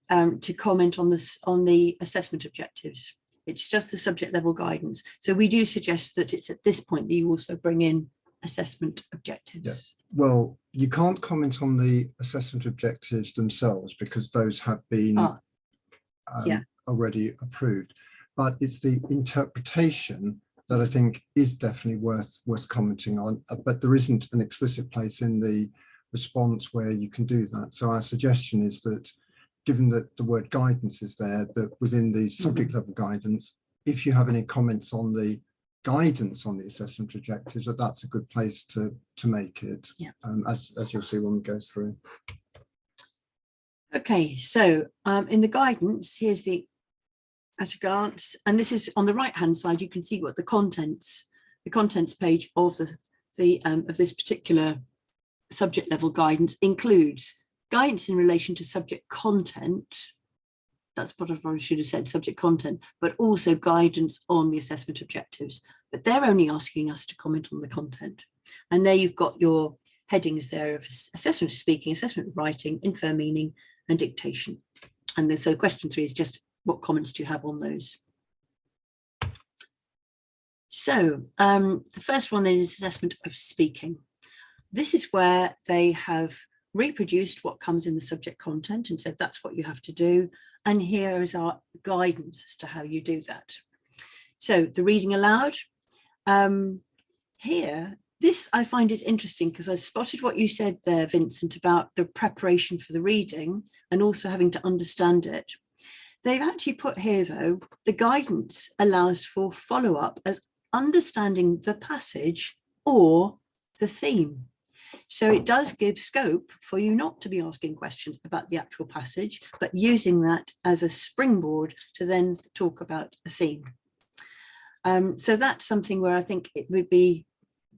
to comment on this, on the assessment objectives. It's just the subject level guidance. So we do suggest that it's at this point that you also bring in assessment objectives. Yeah. Well, you can't comment on the assessment objectives themselves because those have been already approved. But it's the interpretation that I think is definitely worth commenting on. But there isn't an explicit place in the response where you can do that. So our suggestion is that, given that the word guidance is there, that within the subject level guidance, if you have any comments on the guidance on the assessment objectives, that's a good place to make it, as you'll see when we go through. Okay, so in the guidance, here's the at a glance, and this is on the right hand side. You can see what the contents page of of this particular subject level guidance includes. Guidance in relation to subject content, that's what I probably should have said, subject content, but also guidance on the assessment objectives. But they're only asking us to comment on the content. And there you've got your headings there of assessment of speaking, assessment of writing, infer meaning, and dictation. And so question 3 is just what comments do you have on those? So the first one then is assessment of speaking. This is where they have reproduced what comes in the subject content and said that's what you have to do, And here is our guidance as to how you do that. So the reading aloud. Here, this I find is interesting because I spotted what you said there, Vincent, about the preparation for the reading and also having to understand it. They've actually put here, though, the guidance allows for follow-up as understanding the passage or the theme. So it does give scope for you not to be asking questions about the actual passage, but using that as a springboard to then talk about a theme. So that's something where I think it would be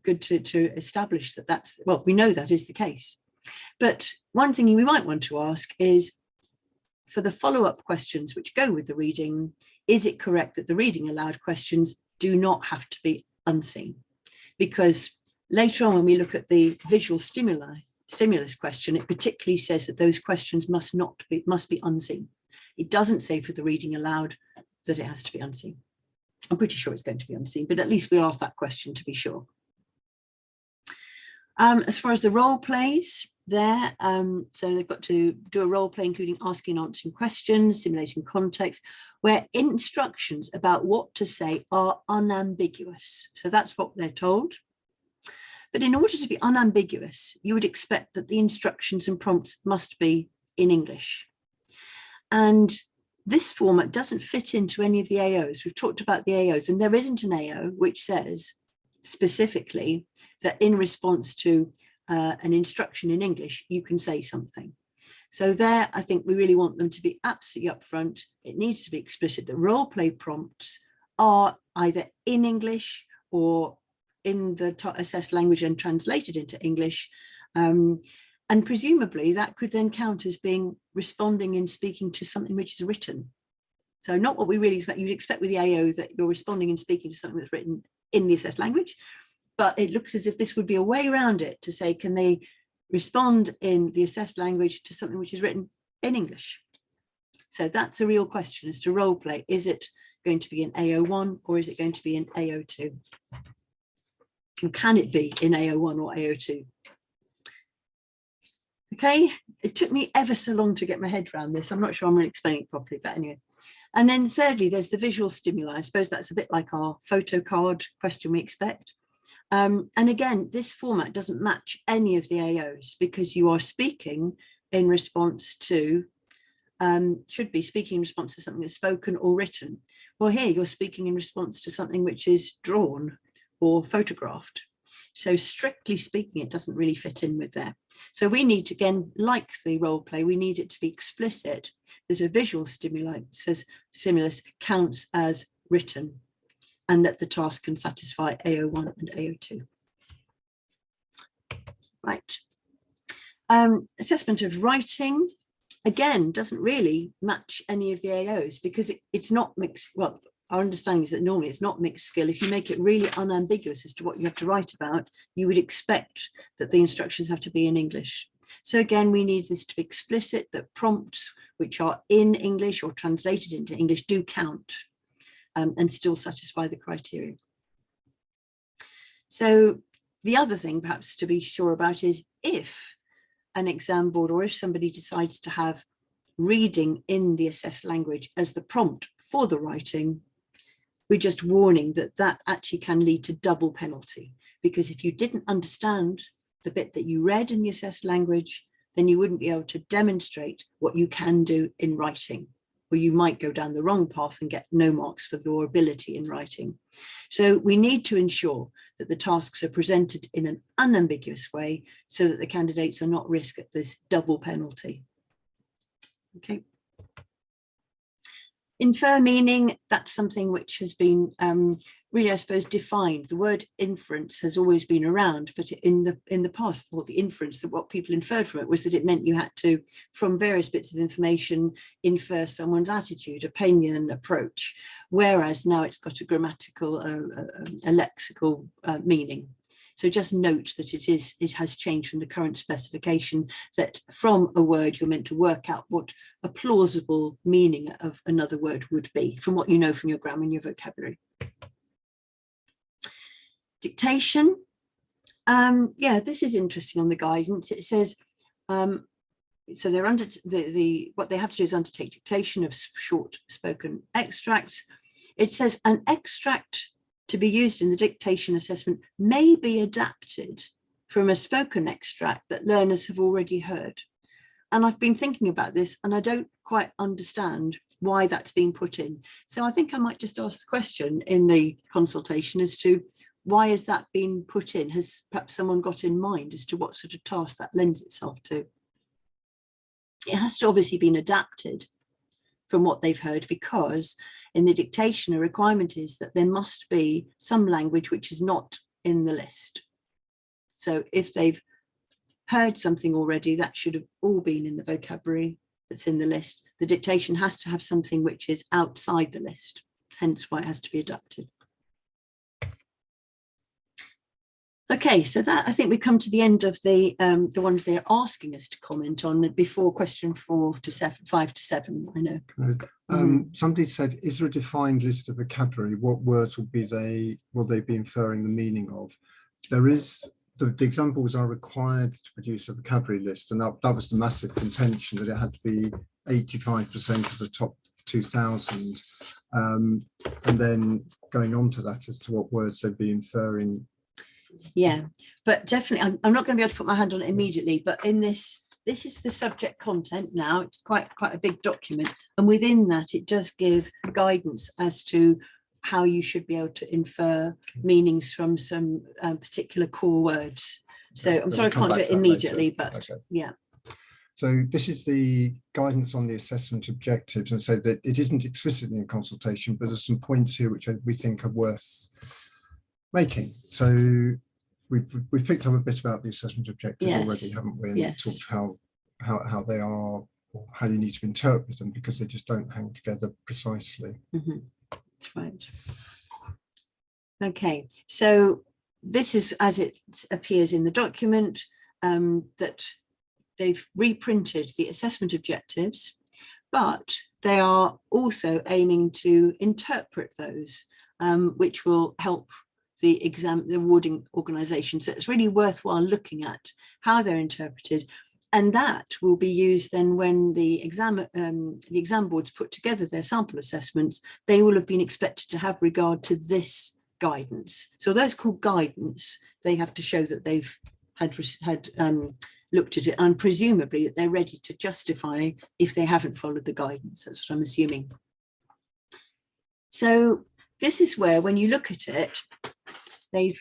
good to establish that that's, well, we know that is the case. But one thing we might want to ask is, for the follow-up questions which go with the reading, is it correct that the reading aloud questions do not have to be unseen? Because later on, when we look at the visual stimulus question, it particularly says that those questions must be unseen. It doesn't say for the reading aloud that it has to be unseen. I'm pretty sure it's going to be unseen, but at least we'll ask that question to be sure. As far as the role plays there, so they've got to do a role play, including asking and answering questions, simulating context, where instructions about what to say are unambiguous. So that's what they're told. But in order to be unambiguous, you would expect that the instructions and prompts must be in English. And this format doesn't fit into any of the AOs. We've talked about the AOs, and there isn't an AO which says specifically that in response to an instruction in English, you can say something. So there, I think we really want them to be absolutely upfront. It needs to be explicit that role play prompts are either in English or in the assessed language and translated into English. And presumably that could then count as being responding and speaking to something which is written. So not what we really expect. You'd expect with the AOs that you're responding and speaking to something that's written in the assessed language, but it looks as if this would be a way around it to say, can they respond in the assessed language to something which is written in English? So that's a real question as to role play. Is it going to be in AO1 or is it going to be in AO2? And can it be in AO1 or AO2? Okay, it took me ever so long to get my head around this. I'm not sure I'm really explaining it properly, but anyway. And then thirdly, there's the visual stimuli. I suppose that's a bit like our photo card question we expect. And again, this format doesn't match any of the AOs because you are speaking in response to, should be speaking in response to something that's spoken or written. Well, here you're speaking in response to something which is drawn or photographed. So strictly speaking, it doesn't really fit in with there. So we need to, again, like the role play, we need it to be explicit that a visual stimulus counts as written and that the task can satisfy AO1 and AO2. Right. Assessment of writing, again, doesn't really match any of the AOs because it's not mixed. Well, our understanding is that normally it's not mixed skill. If you make it really unambiguous as to what you have to write about, you would expect that the instructions have to be in English. So again, we need this to be explicit, that prompts which are in English or translated into English do count and still satisfy the criteria. So the other thing perhaps to be sure about is if an exam board or if somebody decides to have reading in the assessed language as the prompt for the writing, we're just warning that that actually can lead to double penalty, because if you didn't understand the bit that you read in the assessed language, then you wouldn't be able to demonstrate what you can do in writing, or you might go down the wrong path and get no marks for your ability in writing. So we need to ensure that the tasks are presented in an unambiguous way so that the candidates are not at risk at this double penalty. Okay. Infer meaning, that's something which has been really, I suppose, defined. The word inference has always been around, but in the past, well, the inference, that what people inferred from it was that it meant you had to, from various bits of information, infer someone's attitude, opinion, approach, whereas now it's got a grammatical, a lexical meaning. So just note that it has changed from the current specification, that from a word you're meant to work out what a plausible meaning of another word would be from what you know from your grammar and your vocabulary. Dictation. Yeah, this is interesting on the guidance. It says so they're under what they have to do is undertake dictation of short spoken extracts. It says an extract to be used in the dictation assessment may be adapted from a spoken extract that learners have already heard. And I've been thinking about this and I don't quite understand why that's being put in. So I think I might just ask the question in the consultation as to why is that being put in? Has perhaps someone got in mind as to what sort of task that lends itself to? It has to obviously been adapted from what they've heard, because in the dictation a requirement is that there must be some language which is not in the list. So if they've heard something already, that should have all been in the vocabulary that's in the list. The dictation has to have something which is outside the list, hence why it has to be adapted. Okay, so that, I think we come to the end of the ones they're asking us to comment on before question 5 to 7. I know. Somebody said, is there a defined list of vocabulary? What words will they be inferring the meaning of? There is, the examples are required to produce a vocabulary list, and that was the massive contention, that it had to be 85% of the top 2,000, and then going on to that as to what words they'd be inferring. Yeah, but definitely, I'm not going to be able to put my hand on it immediately, but in this is the subject content now. It's quite a big document, and within that it does give guidance as to how you should be able to infer meanings from some particular core words. So I'm sorry I can't do it immediately, but okay. Yeah. So this is the guidance on the assessment objectives, and so that it isn't explicitly in consultation, but there's some points here which we think are worth making. So we've picked up a bit about the assessment objectives already, haven't we? And talked how they are, or how you need to interpret them, because they just don't hang together precisely. That's right. Okay, so this is as it appears in the document, that they've reprinted the assessment objectives, but they are also aiming to interpret those, which will help the awarding organisation. So it's really worthwhile looking at how they're interpreted, and that will be used then when the exam boards put together their sample assessments. They will have been expected to have regard to this guidance. So that's called guidance. They have to show that they've had looked at it, and presumably that they're ready to justify if they haven't followed the guidance. That's what I'm assuming. So this is where, when you look at it, they've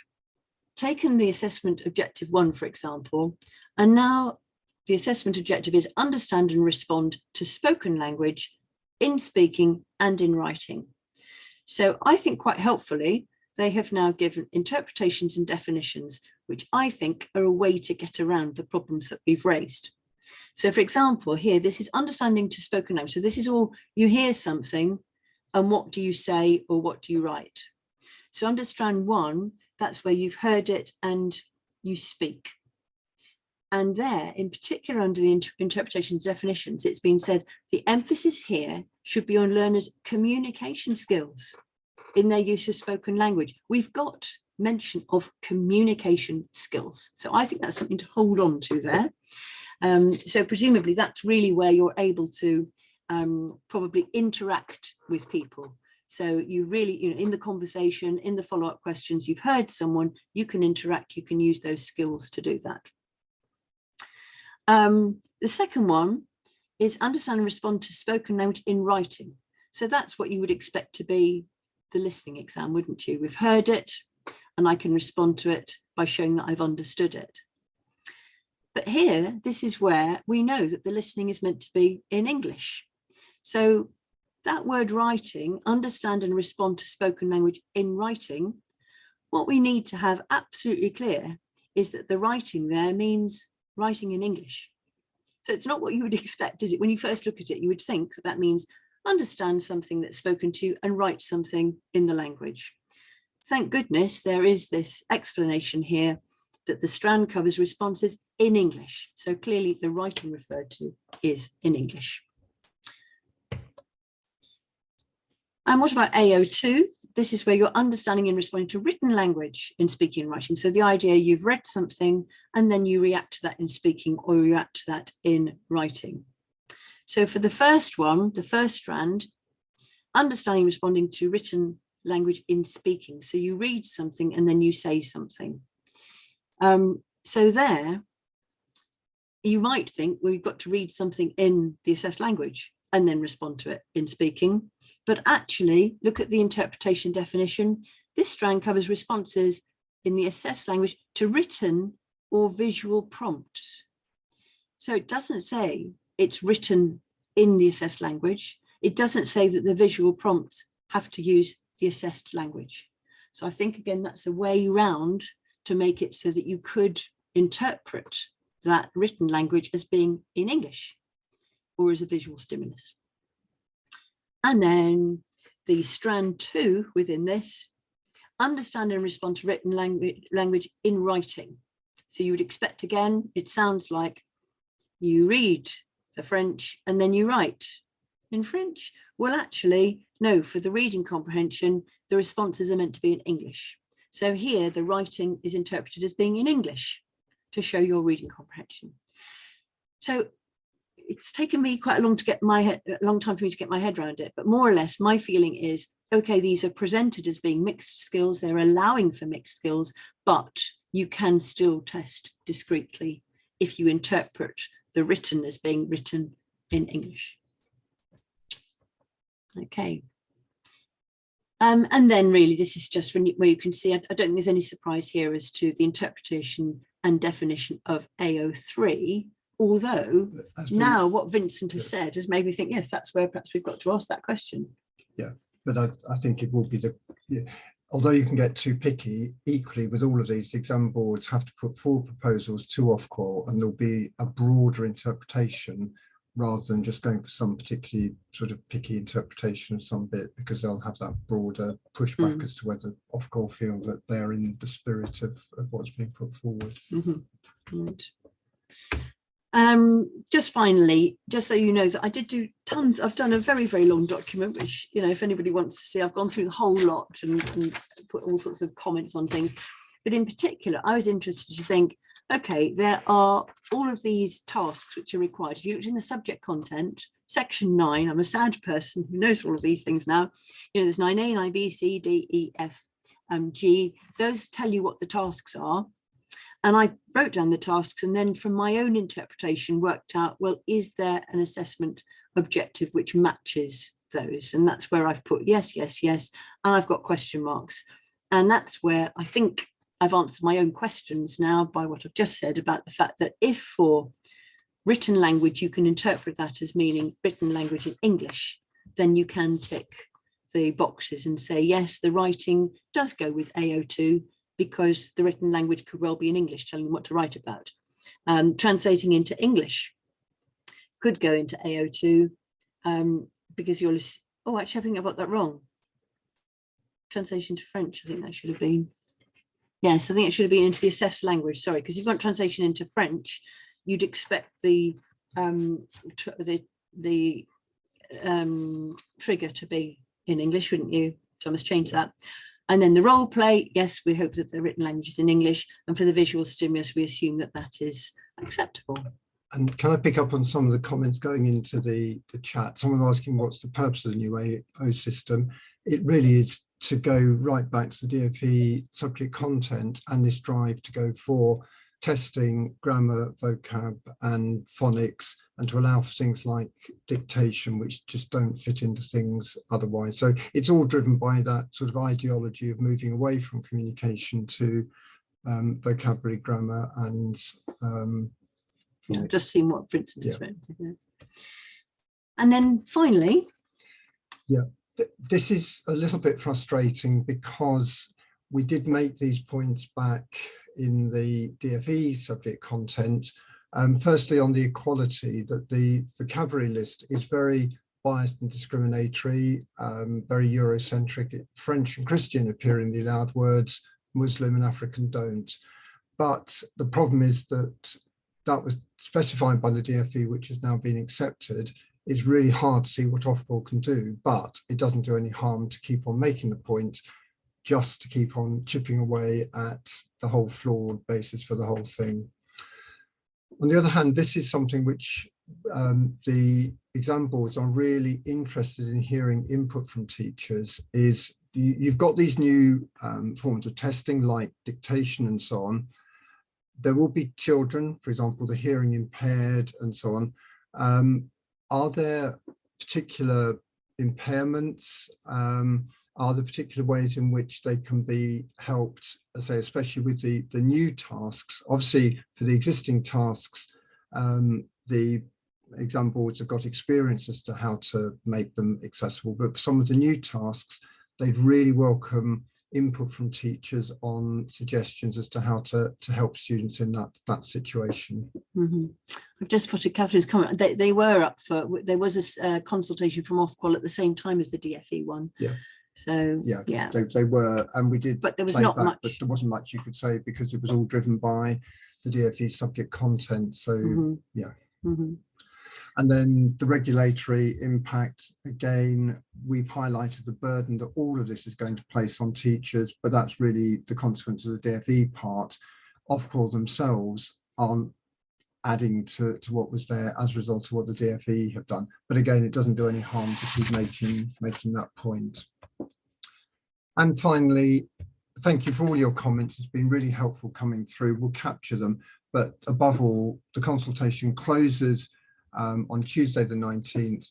taken the assessment objective 1, for example, and now the assessment objective is understand and respond to spoken language in speaking and in writing. So I think quite helpfully, they have now given interpretations and definitions, which I think are a way to get around the problems that we've raised. So for example, here, this is understanding to spoken language. So this is all, you hear something and what do you say or what do you write? So understand 1, that's where you've heard it and you speak. And there, in particular, under the interpretations definitions, it's been said the emphasis here should be on learners' communication skills in their use of spoken language. We've got mention of communication skills. So I think that's something to hold on to there. So presumably that's really where you're able to probably interact with people. So you really, in the conversation, in the follow-up questions, you've heard someone, you can interact, you can use those skills to do that. The second one is understand and respond to spoken language in writing. So that's what you would expect to be the listening exam, wouldn't you? We've heard it and I can respond to it by showing that I've understood it. But here, this is where we know that the listening is meant to be in English. So that word writing, understand and respond to spoken language in writing, what we need to have absolutely clear is that the writing there means writing in English. So it's not what you would expect, is it? When you first look at it, you would think that that means understand something that's spoken to you and write something in the language. Thank goodness there is this explanation here that the strand covers responses in English. So clearly the writing referred to is in English. And what about AO2? this is where you're understanding and responding to written language in speaking and writing. So the idea you've read something and then you react to that in speaking or you react to that in writing. So for the first one, the first strand, understanding, responding to written language in speaking. So you read something and then you say something. So there, you might think, well, you've got to read something in the assessed language and then respond to it in speaking. But actually, look at the interpretation definition. This strand covers responses in the assessed language to written or visual prompts. So it doesn't say it's written in the assessed language. It doesn't say that the visual prompts have to use the assessed language. So I think, again, that's a way round to make it so that you could interpret that written language as being in English or as a visual stimulus. And then the strand 2 within this, understand and respond to written language in writing. So you would expect, again, it sounds like you read the French and then you write in French. Well, actually, no, for the reading comprehension, the responses are meant to be in English. So here the writing is interpreted as being in English to show your reading comprehension. So it's taken me quite a long time for me to get my head around it, but more or less my feeling is, okay, these are presented as being mixed skills, they're allowing for mixed skills, but you can still test discreetly if you interpret the written as being written in English. Okay. And then really this is just where you can see, I don't think there's any surprise here as to the interpretation and definition of AO3, although now what Vincent has said has made me think, yes, that's where perhaps we've got to ask that question. Yeah, but I think it will be although you can get too picky, equally with all of these, exam boards have to put 4 proposals to Ofqual, and there'll be a broader interpretation rather than just going for some particularly sort of picky interpretation of some bit, because they'll have that broader pushback as to whether Ofqual feel that they're in the spirit of what's being put forward. Just finally, just so you know that I did do tons, I've done a very, very long document, which, you know, if anybody wants to see, I've gone through the whole lot and put all sorts of comments on things. But in particular, I was interested to think, okay, there are all of these tasks which are required. If you looked in the subject content, section 9, I'm a sad person who knows all of these things now. You know, there's 9A, 9B, C, D, E, F, G. Those tell you what the tasks are. And I wrote down the tasks and then from my own interpretation worked out, well, is there an assessment objective which matches those? And that's where I've put yes, yes, yes. And I've got question marks. And that's where I think I've answered my own questions now by what I've just said about the fact that if for written language, you can interpret that as meaning written language in English, then you can tick the boxes and say, yes, the writing does go with AO2 because the written language could well be in English, telling them what to write about. Translating into English could go into AO2 because you're, oh, actually, I think I got that wrong. Translation to French, I think that should have been. Yes, I think it should have been into the assessed language, sorry, because if you've got translation into French, you'd expect the trigger to be in English, wouldn't you? So I must change that. And then the role play, yes, we hope that the written language is in English. And for the visual stimulus, we assume that that is acceptable. And can I pick up on some of the comments going into the chat? Someone asking what's the purpose of the new AO system? It really is to go right back to the DfE subject content and this drive to go for testing, grammar, vocab and phonics, and to allow for things like dictation, which just don't fit into things otherwise. So it's all driven by that sort of ideology of moving away from communication to vocabulary, grammar and yeah, just seeing what Vincent has written. And then finally, this is a little bit frustrating because we did make these points back in the DfE subject content. Firstly, on the equality, that the vocabulary list is very biased and discriminatory, very Eurocentric. French and Christian appear in the allowed words, Muslim and African don't. But the problem is that that was specified by the DfE, which has now been accepted. it's really hard to see what Ofqual can do, but it doesn't do any harm to keep on making the point, just to keep on chipping away at the whole flawed basis for the whole thing. On the other hand, this is something which the exam boards are really interested in hearing input from teachers. Is you've got these new forms of testing like dictation and so on. There will be children, for example, the hearing impaired and so on. Are there particular impairments? Are there particular ways in which they can be helped, say, especially with the new tasks? Obviously, for the existing tasks, the exam boards have got experience as to how to make them accessible, but for some of the new tasks, they'd really welcome input from teachers on suggestions as to how to help students in that situation. Mm-hmm. I've just spotted Catherine's comment. They were up for, there was a consultation from Ofqual at the same time as the DFE one. Yeah. So yeah. They were, and we did, but there was not much. But there wasn't much you could say because it was all driven by the DFE subject content. So yeah. Mm-hmm. And then the regulatory impact, again, we've highlighted the burden that all of this is going to place on teachers, but that's really the consequence of the DFE part. Ofqual themselves aren't adding to what was there as a result of what the DFE have done. But again, it doesn't do any harm to keep making that point. And finally, thank you for all your comments. It's been really helpful coming through. We'll capture them. But above all, the consultation closes on Tuesday the 19th.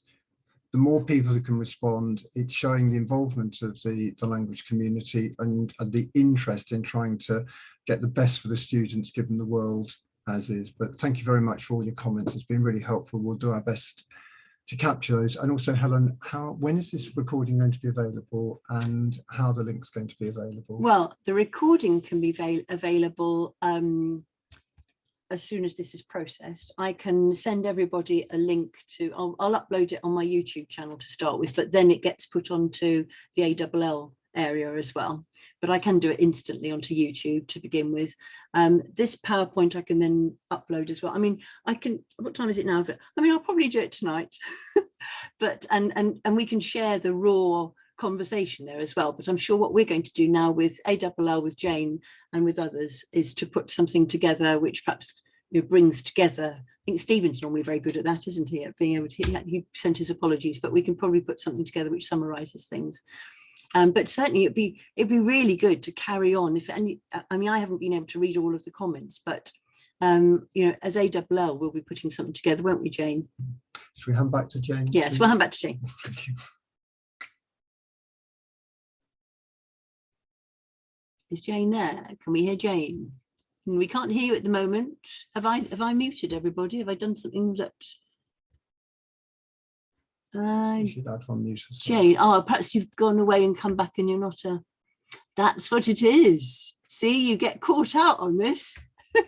The more people who can respond, it's showing the involvement of the language community and the interest in trying to get the best for the students given the world as is. But thank you very much for all your comments. It's been really helpful. We'll do our best to capture those. And also, Helen, when is this recording going to be available and how the link's going to be available? Well, the recording can be available as soon as this is processed. I can send everybody a link to, I'll upload it on my YouTube channel to start with, but then it gets put onto the ALL area as well. But I can do it instantly onto YouTube to begin with. This PowerPoint I can then upload as well. I mean, I can, what time is it now? I mean, I'll probably do it tonight, but, and we can share the raw conversation there as well. But I'm sure what we're going to do now with ALL, with Jane and with others, is to put something together which perhaps brings together. I think Stephen's normally very good at that, isn't he? At being able to, he sent his apologies, but we can probably put something together which summarises things. But certainly it'd be really good to carry on. I mean, I haven't been able to read all of the comments, but as ALL, we'll be putting something together, won't we, Jane? Should we hand back to Jane? Yes, we'll hand back to Jane. Thank you. Is Jane there? Can we hear Jane? We can't hear you at the moment. Have I muted everybody? Have I done something that? You should add one mute. Jane, perhaps you've gone away and come back and you're not a. That's what it is. See, you get caught out on this.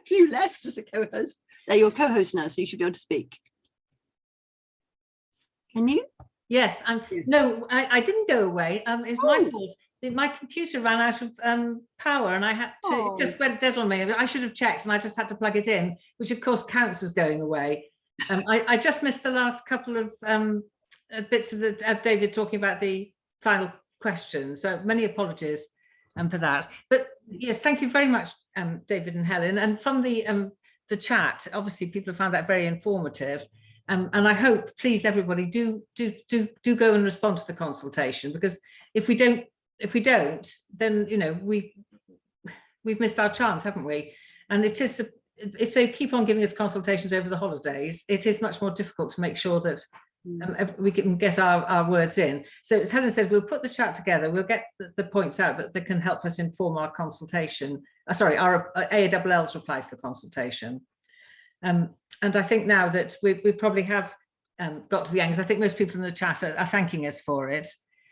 You left as a co-host. They're your co-host now, so you should be able to speak. Can you? Yes. Yes. No, I didn't go away. It's my fault. My computer ran out of power and I had to, it just went dead on me. I should have checked and I just had to plug it in, which of course counts as going away. I just missed the last couple of bits of David talking about the final question. So many apologies for that. But yes, thank you very much, David and Helen. And from the chat, obviously people have found that very informative. And I hope, please, everybody do go and respond to the consultation, because if we don't, then we've missed our chance, haven't we? And it is, if they keep on giving us consultations over the holidays, it is much more difficult to make sure that we can get our words in. So as Helen said, we'll put the chat together, we'll get the points out that can help us inform our consultation, our AALL's reply to the consultation. And I think now that we probably have got to the end, because I think most people in the chat are thanking us for it.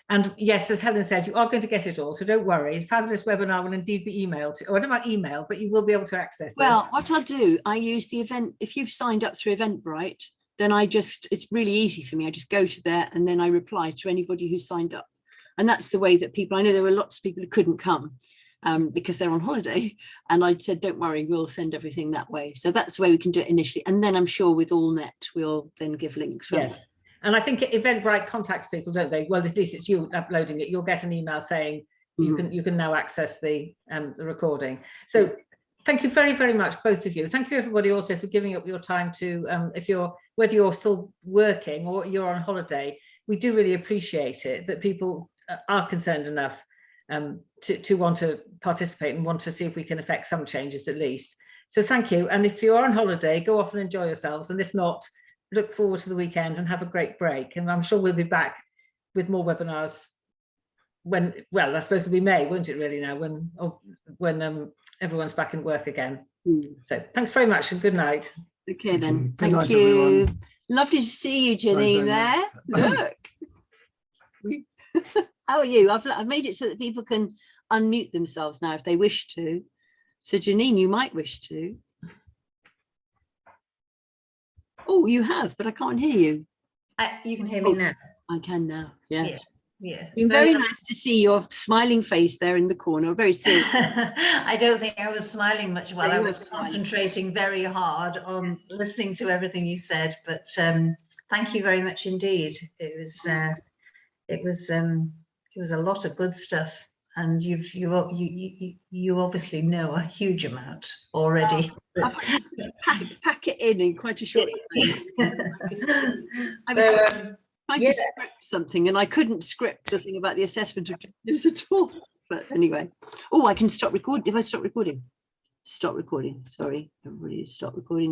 And yes, as Helen says, you are going to get it all, so don't worry. Fabulous webinar will indeed be emailed to, or I don't know about email, but you will be able to access it. Well, what I'll do, I use the event, if you've signed up through Eventbrite, then it's really easy for me. I just go to there and then I reply to anybody who's signed up. And that's the way that people, I know there were lots of people who couldn't come because they're on holiday. And I said, don't worry, we'll send everything that way. So that's the way we can do it initially. And then I'm sure with AllNet, we'll then give links. Yes. And I think Eventbrite contacts people, don't they? Well, at least it's you uploading it. You'll get an email saying you can now access the recording. So thank you very, very much, both of you. Thank you, everybody, also for giving up your time to, whether you're still working or you're on holiday, we do really appreciate it that people are concerned enough to want to participate and want to see if we can affect some changes at least. So thank you. And if you're on holiday, go off and enjoy yourselves. And if not, look forward to the weekend and have a great break. And I'm sure we'll be back with more webinars when, well, I suppose it'll be May, won't it really now, when everyone's back in work again. So thanks very much and good night. Okay then, Good night, thank you. everyone. Lovely to see you, Janine, there. Look. How are you? I've made it so that people can unmute themselves now if they wish to. So Janine, you might wish to. Oh, you have, but I can't hear you. You can hear me now. I can now, yes. Yeah. It's been very nice to see your smiling face there in the corner, very serious. I don't think I was smiling much while Yeah, I you was were smiling. concentrating very hard on listening to everything you said, but thank you very much indeed. It was a lot of good stuff, and you obviously know a huge amount already. I've had to sort of pack it in quite a short time. I was trying to script something and I couldn't script the thing about the assessment objectives at all. But anyway, I can stop recording. If I stop recording, sorry, everybody, stop recording.